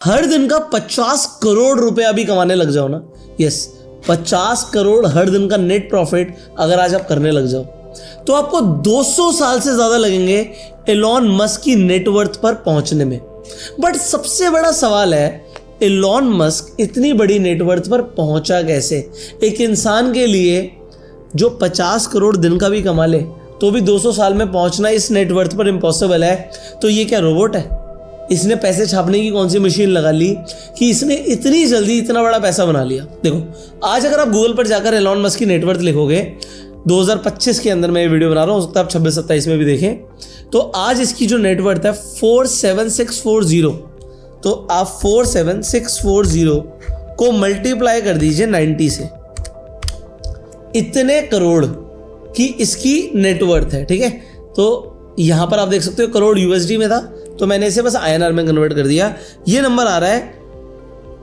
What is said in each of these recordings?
हर दिन का 50 करोड़ रुपया भी कमाने लग जाओ ना, यस 50 करोड़ हर दिन का नेट प्रॉफिट अगर आज आप करने लग जाओ तो आपको 200 साल से ज्यादा लगेंगे एलॉन मस्क की नेटवर्थ पर पहुंचने में। बट सबसे बड़ा सवाल है एलॉन मस्क इतनी बड़ी नेटवर्थ पर पहुंचा कैसे? एक इंसान के लिए जो 50 करोड़ दिन का भी कमा ले तो भी 200 साल में पहुंचना इस नेटवर्थ पर इम्पॉसिबल है। तो ये क्या रोबोट है? इसने पैसे छापने की कौन सी मशीन लगा ली कि इसने इतनी जल्दी इतना बड़ा पैसा बना लिया? देखो आज अगर आप गूगल पर जाकर एलॉन मस्क की नेटवर्थ लिखोगे 2025 के अंदर मैं ये वीडियो बना रहा हूँ, हो सकता है आप 26-27 में भी देखें, तो आज इसकी जो नेटवर्थ है 47640, तो आप 47640 को मल्टीप्लाई कर दीजिए 90 से, इतने करोड़ की इसकी नेटवर्थ है। ठीक है, तो यहां पर आप देख सकते हो करोड़ यूएसडी में था, तो मैंने इसे बस आईएनआर में कन्वर्ट कर दिया। ये नंबर आ रहा है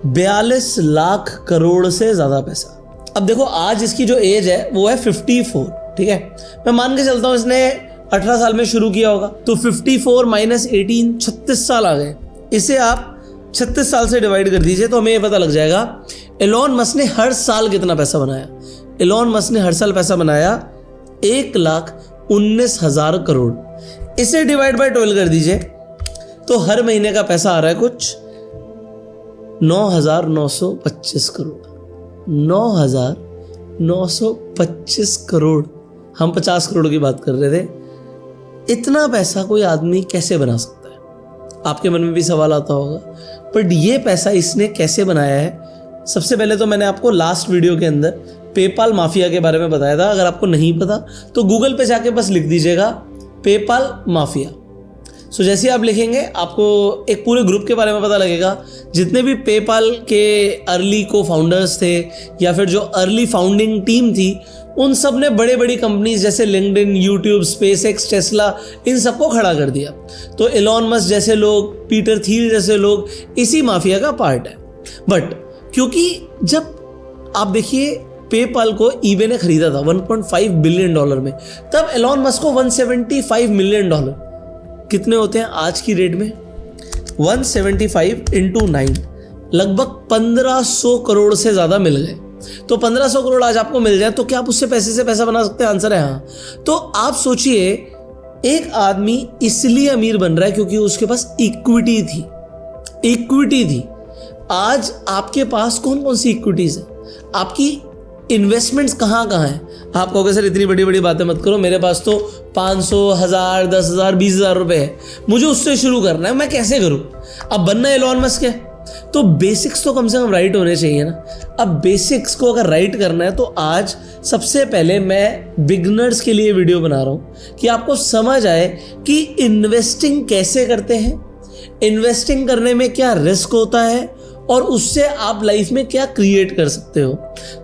42 लाख करोड़ से ज्यादा पैसा। अब देखो आज इसकी जो एज है वो है 54। ठीक है, मैं मान के चलता हूं इसने 18 साल में शुरू किया होगा, तो 54 माइनस 18 36 साल आ गए। इसे आप 36 साल से डिवाइड कर दीजिए तो हमें ये पता लग जाएगा एलॉन मस्क ने हर साल कितना पैसा बनाया। एलॉन मस्क ने हर साल पैसा बनाया 1,19,000 करोड़। इसे डिवाइड बाय 12 कर दीजिए तो हर महीने का पैसा आ रहा है कुछ 9,925 करोड़। 9,925 करोड़। हम 50 करोड़ की बात कर रहे थे। इतना पैसा कोई आदमी कैसे बना सकता है? आपके मन में भी सवाल आता होगा, बट ये पैसा इसने कैसे बनाया है? सबसे पहले तो मैंने आपको लास्ट वीडियो के अंदर पेपाल माफिया के बारे में बताया था। अगर आपको नहीं पता तो गूगल पे जाके बस लिख दीजिएगा पेपाल माफिया। सो जैसे आप लिखेंगे आपको एक पूरे ग्रुप के बारे में पता लगेगा। जितने भी पेपाल के अर्ली को फाउंडर्स थे या फिर जो अर्ली फाउंडिंग टीम थी, उन सब ने बड़े बड़ी कंपनीज जैसे लिंक्डइन, यूट्यूब, स्पेसएक्स, टेस्ला, इन सबको खड़ा कर दिया। तो एलॉन मस्क जैसे लोग, पीटर थियल जैसे लोग इसी माफिया का पार्ट है। बट क्योंकि जब आप देखिए पेपाल को ईबे ने खरीदा था $1.5 बिलियन में, तब एलॉन मस्क को $175 मिलियन, कितने होते हैं आज की रेट में? 175 × 9 लगभग 1500 करोड़ से ज्यादा मिल गए। तो 1500 करोड़ आज आपको मिल जाए तो क्या आप उससे पैसे से पैसा बना सकते हैं? आंसर है हाँ। तो आप सोचिए एक आदमी इसलिए अमीर बन रहा है क्योंकि उसके पास इक्विटी थी। इक्विटी थी। आज आपके पास कौन कौन सी इक्विटीज है? आपकी इन्वेस्टमेंट्स कहाँ कहाँ है? आप कहोगे सर इतनी बड़ी बड़ी बातें मत करो, मेरे पास तो 500, 1000, 10,000, 20,000 रुपए है, मुझे उससे शुरू करना है, मैं कैसे करूं? अब बनना एलॉन मस्क है तो बेसिक्स तो कम से कम राइट होने चाहिए ना। अब बेसिक्स को अगर राइट करना है तो आज सबसे पहले मैं बिगिनर्स के लिए वीडियो बना रहा हूं कि आपको समझ आए कि इन्वेस्टिंग कैसे करते हैं, इन्वेस्टिंग करने में क्या रिस्क होता है और उससे आप लाइफ में क्या क्रिएट कर सकते हो।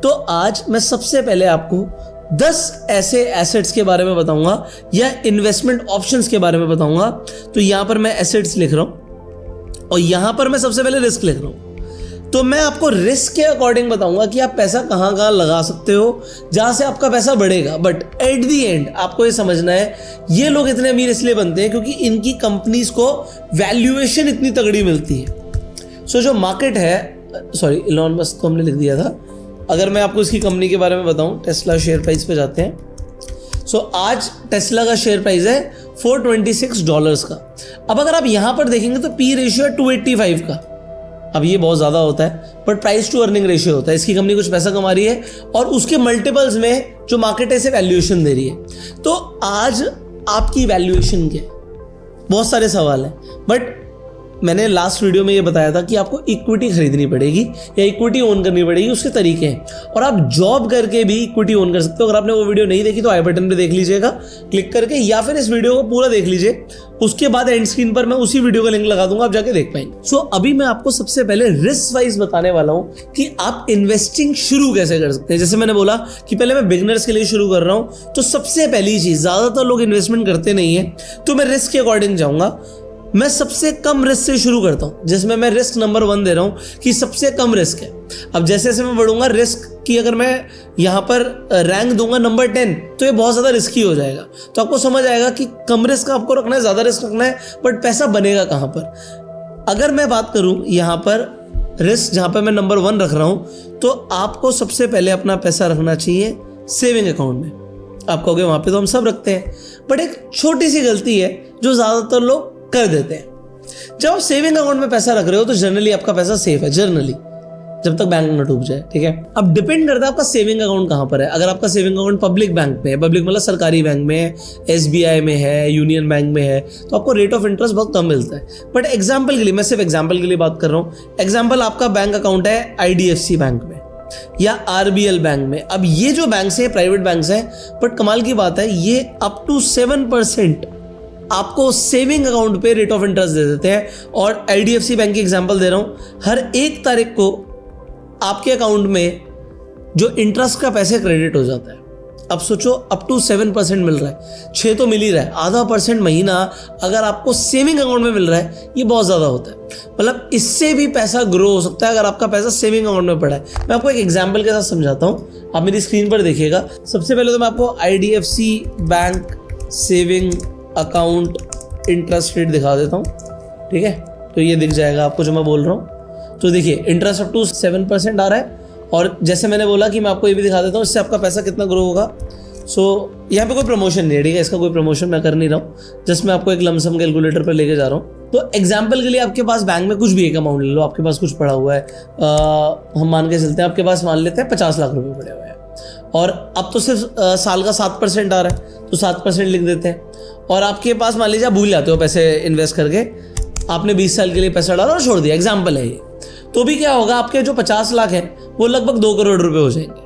तो आज मैं सबसे पहले आपको 10 ऐसे एसेट्स के बारे में बताऊंगा या इन्वेस्टमेंट ऑप्शंस के बारे में बताऊंगा। तो यहां पर मैं एसेट्स लिख रहा हूं और यहां पर मैं सबसे पहले रिस्क लिख रहा हूं। तो मैं आपको रिस्क के अकॉर्डिंग बताऊंगा कि आप पैसा कहां कहां लगा सकते हो जहां से आपका पैसा बढ़ेगा। बट एट दी एंड आपको ये समझना है ये लोग इतने अमीर इसलिए बनते हैं क्योंकि इनकी कंपनीज को वैल्यूएशन इतनी तगड़ी मिलती है। सो जो मार्केट है, सॉरी एलॉन मस्क को हमने लिख दिया था। अगर मैं आपको इसकी कंपनी के बारे में बताऊं, टेस्ला शेयर प्राइस पे जाते हैं। सो आज टेस्ला का शेयर प्राइस है $426 का। अब अगर आप यहां पर देखेंगे तो पी रेशियो है 285 का। अब ये बहुत ज्यादा होता है but price to earning ratio होता है। इसकी कंपनी कुछ पैसा कमा रही है और उसके मल्टीपल्स में जो मार्केट है इसे वैल्यूएशन दे रही है। तो आज आपकी वैल्यूएशन क्या है? बहुत सारे सवाल हैं, बट मैंने लास्ट वीडियो में ये बताया था कि आपको इक्विटी खरीदनी पड़ेगी या इक्विटी ओन करनी पड़ेगी। उसके तरीके हैं और आप जॉब करके भी इक्विटी ओन कर सकते हो। अगर आपने वो वीडियो नहीं देखी तो आई बटन पे देख लीजिएगा क्लिक करके, या फिर इस वीडियो को पूरा देख लीजिए। उसके बाद एंड स्क्रीन पर मैं उसी वीडियो का लिंक लगा दूंगा, आप जाके देख पाएंगे। सो अभी मैं आपको सबसे पहले रिस्क वाइज बताने वाला हूं कि आप इन्वेस्टिंग शुरू कैसे कर सकते हैं। जैसे मैंने बोला कि पहले मैं बिगिनर्स के लिए शुरू कर रहा हूं, तो सबसे पहली चीज, ज्यादातर लोग इन्वेस्टमेंट करते नहीं है तो मैं रिस्क के अकॉर्डिंग जाऊंगा। मैं सबसे कम रिस्क से शुरू करता हूं, जिसमें मैं रिस्क नंबर 1 दे रहा हूं कि सबसे कम रिस्क है। अब जैसे जैसे मैं बढ़ूंगा रिस्क की, अगर मैं यहां पर रैंक दूंगा नंबर 10 तो ये बहुत ज्यादा रिस्की हो जाएगा। तो आपको समझ आएगा कि कम रिस्क आपको रखना है, ज्यादा रिस्क रखना है, बट पैसा बनेगा कहां पर। अगर मैं बात करूं यहाँ पर रिस्क, जहाँ पर मैं नंबर 1 रख रहा हूँ, तो आपको सबसे पहले अपना पैसा रखना चाहिए सेविंग अकाउंट में। आप कहोगे वहाँ पे तो हम सब रखते हैं, बट एक छोटी सी गलती है जो ज़्यादातर लोग कर देते हैं। जब आप सेविंग अकाउंट में पैसा रख रहे हो तो जनरली आपका पैसा सेफ है, जनरली, जब तक बैंक ना डूब जाए, ठीक है। अब डिपेंड करता है आपका सेविंग अकाउंट कहाँ पर है। अगर आपका सेविंग अकाउंट पब्लिक बैंक में है, पब्लिक मतलब सरकारी बैंक में है, SBI में है, यूनियन बैंक में है, तो आपको रेट ऑफ इंटरेस्ट बहुत कम मिलता है। बट एग्जाम्पल के लिए, मैं सिर्फ एग्जाम्पल के लिए बात कर रहा हूँ, एग्जाम्पल आपका बैंक अकाउंट है IDFC बैंक में या RBL बैंक में। अब ये जो बैंक है प्राइवेट बैंक है, बट कमाल की बात है ये अप टू 7% आपको सेविंग अकाउंट पे रेट ऑफ इंटरेस्ट दे देते हैं। और IDFC बैंक की एग्जांपल दे रहा हूं, हर 1 तारीख को आपके अकाउंट में जो इंटरेस्ट का पैसे क्रेडिट हो जाता है। अब सोचो अप टू 7% मिल रहा है, 6 तो मिल ही रहा है, आधा % महीना अगर आपको सेविंग अकाउंट में मिल रहा है, ये बहुत ज़्यादा होता है। मतलब इससे भी पैसा ग्रो हो सकता है अगर आपका पैसा सेविंग अकाउंट में पड़ा है। मैं आपको एक एग्जांपल के साथ समझाता हूँ, आप मेरी स्क्रीन पर देखिएगा। सबसे पहले तो मैं आपको IDFC bank saving account interest rate दिखा देता हूँ, ठीक है। तो ये दिख जाएगा आपको जो मैं बोल रहा हूँ। तो देखिए इंटरेस्ट अप टू 7% आ रहा है, और जैसे मैंने बोला कि मैं आपको ये भी दिखा देता हूँ इससे आपका पैसा कितना ग्रो होगा। यहाँ पे कोई प्रमोशन नहीं है, ठीक है, इसका कोई प्रमोशन मैं कर नहीं रहा हूँ, जस्ट मैं आपको एक लमसम कैलकुलेटर पर लेके जा रहा हूँ। तो एग्जाम्पल के लिए आपके पास बैंक में कुछ भी एक अमाउंट ले लो, आपके पास कुछ पड़ा हुआ है, हम मान के चलते हैं आपके पास मान लेते हैं 50 लाख रुपए पड़े हुए हैं, और अब तो सिर्फ साल का 7% आ रहा है, तो 7% लिख देते हैं। और आपके पास मान लीजिए आप भूल जाते हो पैसे इन्वेस्ट करके, आपने 20 साल के लिए पैसा डाला और छोड़ दिया, एग्जाम्पल है ये, तो भी क्या होगा, आपके जो 50 लाख है वो लगभग 2 करोड़ रुपए हो जाएंगे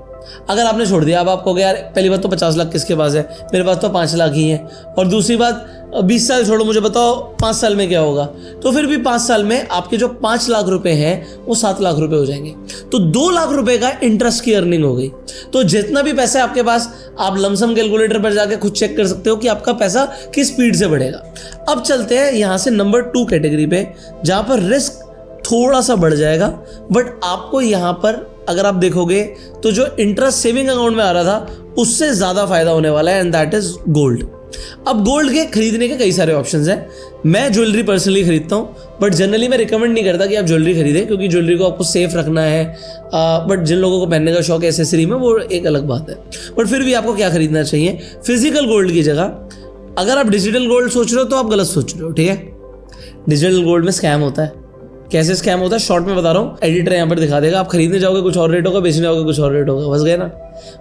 अगर आपने छोड़ दिया। अब आप कहोगे यार पहली बात तो 50 लाख किसके पास है, मेरे पास तो 5 लाख ही है, और दूसरी बात 20 साल छोड़ो, मुझे बताओ 5 साल में क्या होगा। तो फिर भी 5 साल में आपके जो 5 लाख रुपए हैं वो 7 लाख रुपए हो जाएंगे, तो 2 लाख रुपए का इंटरेस्ट की अर्निंग हो गई। तो जितना भी पैसा है आपके पास, आप लमसम कैलकुलेटर पर जाके खुद चेक कर सकते हो कि आपका पैसा किस स्पीड से बढ़ेगा। अब चलते हैं यहाँ से नंबर 2 कैटेगरी पे, जहाँ पर रिस्क थोड़ा सा बढ़ जाएगा, बट आपको यहाँ पर अगर आप देखोगे तो जो इंटरेस्ट सेविंग अकाउंट में आ रहा था उससे ज़्यादा फायदा होने वाला है, एंड दैट इज गोल्ड। अब गोल्ड के खरीदने के कई सारे ऑप्शंस हैं। मैं ज्वेलरी पर्सनली खरीदता हूँ, बट जनरली मैं रिकमेंड नहीं करता कि आप ज्वेलरी खरीदें, क्योंकि ज्वेलरी को आपको सेफ रखना है। बट जिन लोगों को पहनने का शौक है एसेसरी में, वो एक अलग बात है। बट फिर भी आपको क्या खरीदना चाहिए, फिजिकल गोल्ड की जगह अगर आप डिजिटल गोल्ड सोच रहे हो तो आप गलत सोच रहे हो, ठीक है। डिजिटल गोल्ड में स्कैम होता है। कैसे स्कैम होता है शॉर्ट में बता रहा हूँ, एडिटर यहाँ पर दिखा देगा। आप खरीदने जाओगे कुछ और रेट होगा, बेचने जाओगे कुछ और रेट होगा, फंस गए ना।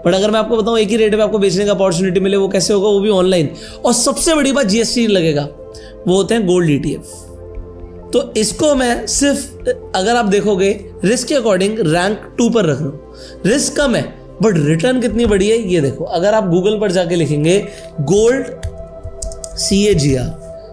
बट अगर मैं आपको बताऊँ एक ही रेट पे आपको बेचने का अपॉर्चुनिटी मिले, वो कैसे होगा, वो भी ऑनलाइन। और सबसे बड़ी बात GST लगेगा, वो होते हैं गोल्ड ETF। तो इसको मैं सिर्फ अगर आप देखोगे रिस्क के अकॉर्डिंग रैंक 2 पर रख रहा हूँ। रिस्क कम है बट रिटर्न कितनी बड़ी है ये देखो। अगर आप गूगल पर जाके लिखेंगे गोल्ड CAGR,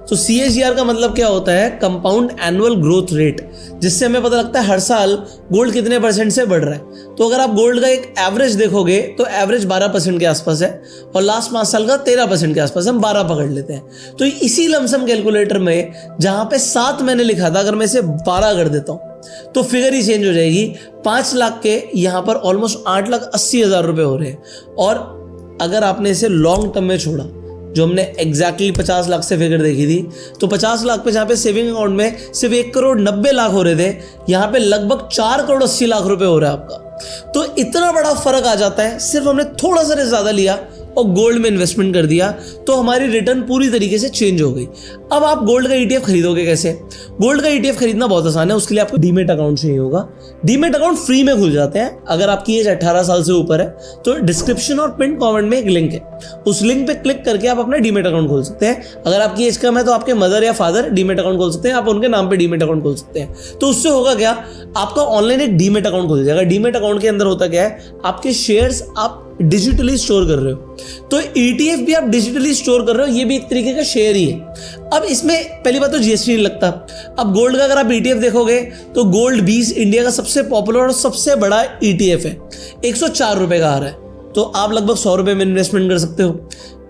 तो CAGR का मतलब क्या होता है, कंपाउंड एनुअल ग्रोथ रेट, जिससे हमें पता लगता है हर साल गोल्ड कितने % से बढ़ रहा है। तो अगर आप गोल्ड का एक एवरेज देखोगे तो एवरेज 12% के आसपास है, और लास्ट 5 साल का 13% के आसपास, हम 12 पकड़ लेते हैं। तो इसी लमसम कैलकुलेटर में जहां पे 7 मैंने लिखा था, अगर मैं इसे 12 कर देता हूं तो फिगर ही चेंज हो जाएगी। 5 लाख के यहां पर ऑलमोस्ट 8,80,000 रुपए हो रहे हैं। और अगर आपने इसे लॉन्ग टर्म में छोड़ा, जो हमने एग्जैक्टली 50 लाख से फिगर देखी थी, तो 50 लाख पे जहाँ पे सेविंग अकाउंट में सिर्फ 1 करोड़ 90 लाख हो रहे थे, यहाँ पे लगभग 4 करोड़ 80 लाख रुपए हो रहा है आपका। तो इतना बड़ा फर्क आ जाता है, सिर्फ हमने थोड़ा सा ज़्यादा लिया और गोल्ड में इन्वेस्टमेंट कर दिया, तो हमारी रिटर्न पूरी तरीके से चेंज हो गई। अब आप गोल्ड का ETF खरीदोगे कैसे? गोल्ड का ETF खरीदना बहुत आसान है। उसके लिए आपको डीमेट अकाउंट चाहिए होगा। डीमेट अकाउंट फ्री में खुल जाते हैं अगर आपकी एज 18 साल से ऊपर है। तो डिस्क्रिप्शन और पिन कमेंट में एक लिंक है, उस लिंक पे क्लिक करके आप अपना डीमेट अकाउंट खोल सकते हैं। अगर आपकी एज कम है तो आपके मदर या फादर डीमेट अकाउंट खोल सकते हैं, आप उनके नाम पे डीमेट अकाउंट खोल सकते हैं। तो उससे होगा क्या, आपका ऑनलाइन एक डीमेट अकाउंट खुल जाएगा। डीमेट अकाउंट के अंदर होता क्या है, आपके शेयर्स आप डिजिटली स्टोर कर रहे हो, तो ETF भी आप डिजिटली स्टोर कर रहे हो, ये भी एक तरीके का शेयर ही है। अब इसमें पहली बात तो GST नहीं लगता। अब गोल्ड का अगर आप ETF देखोगे तो गोल्ड 20 इंडिया का सबसे पॉपुलर और सबसे बड़ा ETF है। 104 रुपए का आ रहा है, तो आप लगभग 100 रुपए में इन्वेस्टमेंट कर सकते हो।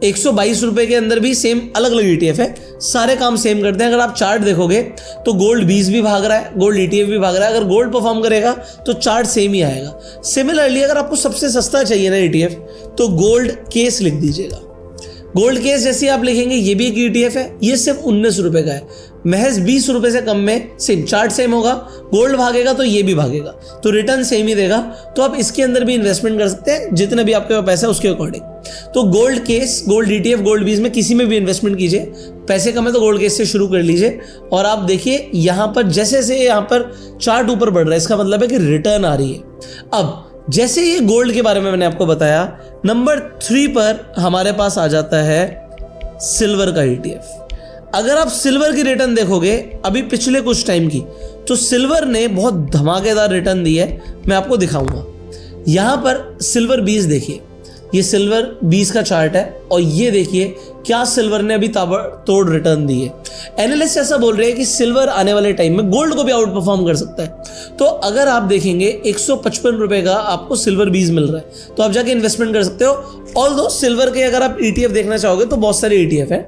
122 रुपए के अंदर भी सेम अलग अलग ETF है, सारे काम सेम करते हैं। अगर आप चार्ट देखोगे तो गोल्ड 20 भी भाग रहा है, गोल्ड ETF भी भाग रहा है। अगर गोल्ड परफॉर्म करेगा तो चार्ट सेम ही आएगा। सिमिलरली अगर आपको सबसे सस्ता चाहिए ना ETF, तो गोल्ड केस लिख दीजिएगा। गोल्ड केस जैसे आप लिखेंगे ये भी एक ETF है, ये सिर्फ 19 रुपए का है, महज 20 रुपए से कम में। सेम चार्ट सेम होगा, गोल्ड भागेगा तो ये भी भागेगा, तो रिटर्न सेम ही देगा। तो आप इसके अंदर भी इन्वेस्टमेंट कर सकते हैं जितना भी आपके पास पैसा है उसके अकॉर्डिंग। तो gold case, gold ETF, gold बीज में किसी में भी इन्वेस्टमेंट कीजिए। पैसे कम है तो गोल्ड केस से शुरू कर लीजिए। और आप देखिए यहाँ पर जैसे जैसे यहाँ पर चार्ट ऊपर बढ़ रहा है, इसका मतलब है कि रिटर्न आ रही है। अब जैसे ये गोल्ड के बारे में मैंने आपको बताया, नंबर 3 पर हमारे पास आ जाता है सिल्वर का ETF। अगर आप सिल्वर की रिटर्न देखोगे अभी पिछले कुछ टाइम की, तो सिल्वर ने बहुत धमाकेदार रिटर्न दी है। मैं आपको दिखाऊंगा। यहां पर सिल्वर 20 देखिए, ये सिल्वर 20 का चार्ट है और ये देखिए क्या सिल्वर ने अभी ताबड़तोड़ रिटर्न दी है। एनालिस्ट ऐसा बोल रहे हैं कि सिल्वर आने वाले टाइम में गोल्ड को भी आउट परफॉर्म कर सकता है। तो अगर आप देखेंगे 155 रुपए का आपको सिल्वर 20 मिल रहा है, तो आप जाके इन्वेस्टमेंट कर सकते हो। ऑल्दो सिल्वर के अगर आप ETF देखना चाहोगे तो बहुत सारे ETF है।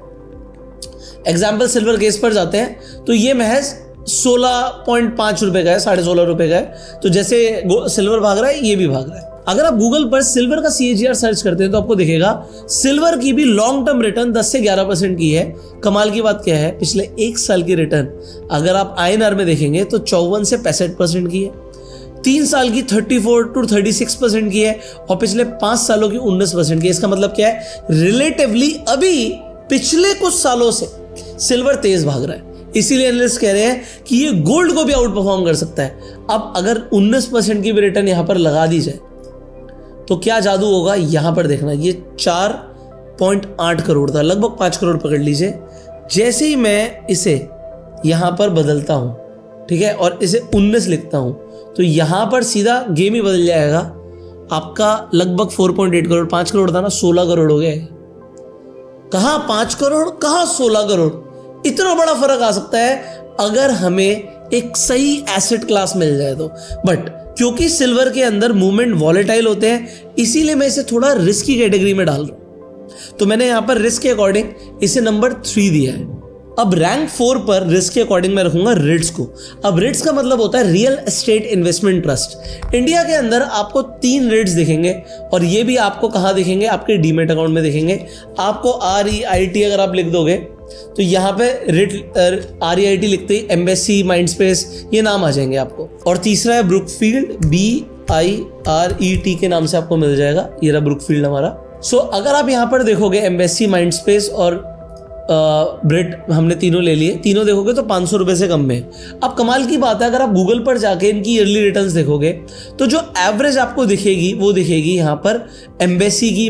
एग्जाम्पल सिल्वर केस पर जाते हैं तो ये महज 16.5 रुपए का है, 16.5 रुपए का है। तो जैसे सिल्वर भाग रहा है ये भी भाग रहा है। अगर आप गूगल पर सिल्वर का CAGR सर्च करते हैं तो आपको दिखेगा सिल्वर की भी लॉन्ग टर्म रिटर्न 10 से 11% की है। कमाल की बात क्या है, पिछले 1 साल की रिटर्न अगर आप INR में देखेंगे तो 54 से 65% की है, 3 साल की 34 to 36% की है और पिछले 5 सालों की 19% की है। इसका मतलब क्या है, रिलेटिवली अभी पिछले कुछ सालों से सिल्वर तेज भाग रहा है। इसीलिए एनालिस्ट कह रहे हैं कि ये गोल्ड को भी आउट परफॉर्म कर सकता है। अब अगर 19% की भी रिटर्न यहां पर लगा दी जाए तो क्या जादू होगा, यहां पर देखना। ये 4.8 करोड़ था, लगभग 5 करोड़ पकड़ लीजिए। जैसे ही मैं इसे यहां पर बदलता हूं, ठीक है, और इसे 19 लिखता हूं, तो यहां पर सीधा गेम ही बदल जाएगा। आपका लगभग 4.8 करोड़, 5 करोड़ था ना, 16 करोड़ हो गया। कहां 5 करोड़, कहां 16 करोड़। इतना बड़ा फर्क आ सकता है अगर हमें एक सही एसेट क्लास मिल जाए तो। बट क्योंकि सिल्वर के अंदर मूवमेंट वॉलेटाइल होते हैं, इसीलिए मैं इसे थोड़ा रिस्क की कैटेगरी में डाल रहा हूं। तो मैंने यहां पर रिस्क के अकॉर्डिंग इसे नंबर 3 दिया है। अब रैंक 4 पर रिस्क के अकॉर्डिंग मैं रखूंगा रिट्स को। अब रिट्स का मतलब होता है real estate investment trust. India के अंदर आपको 3 रिट्स दिखेंगे और ये भी आपको कहां दिखेंगे, आपके डीमेट अकाउंट में दिखेंगे। आपको REIT अगर आप लिख दोगे तो यहाँ पे REIT लिखते ही एम्बेसी, माइंडस्पेस, ये नाम आ जाएंगे आपको। और तीसरा है ब्रुकफील्ड, BIRET के नाम से आपको मिल जाएगा। ये रहा ब्रुकफील्ड हमारा। सो अगर आप यहाँ पर देखोगे एम्बेसी, माइंडस्पेस और ब्रिट, हमने तीनों ले लिए, तीनों देखोगे तो 500 रुपए से कम में। अब कमाल की बात है, अगर आप गूगल पर जाके इनकी ईयरली रिटर्न्स देखोगे तो जो एवरेज आपको दिखेगी वो दिखेगी यहाँ पर एम्बेसी की,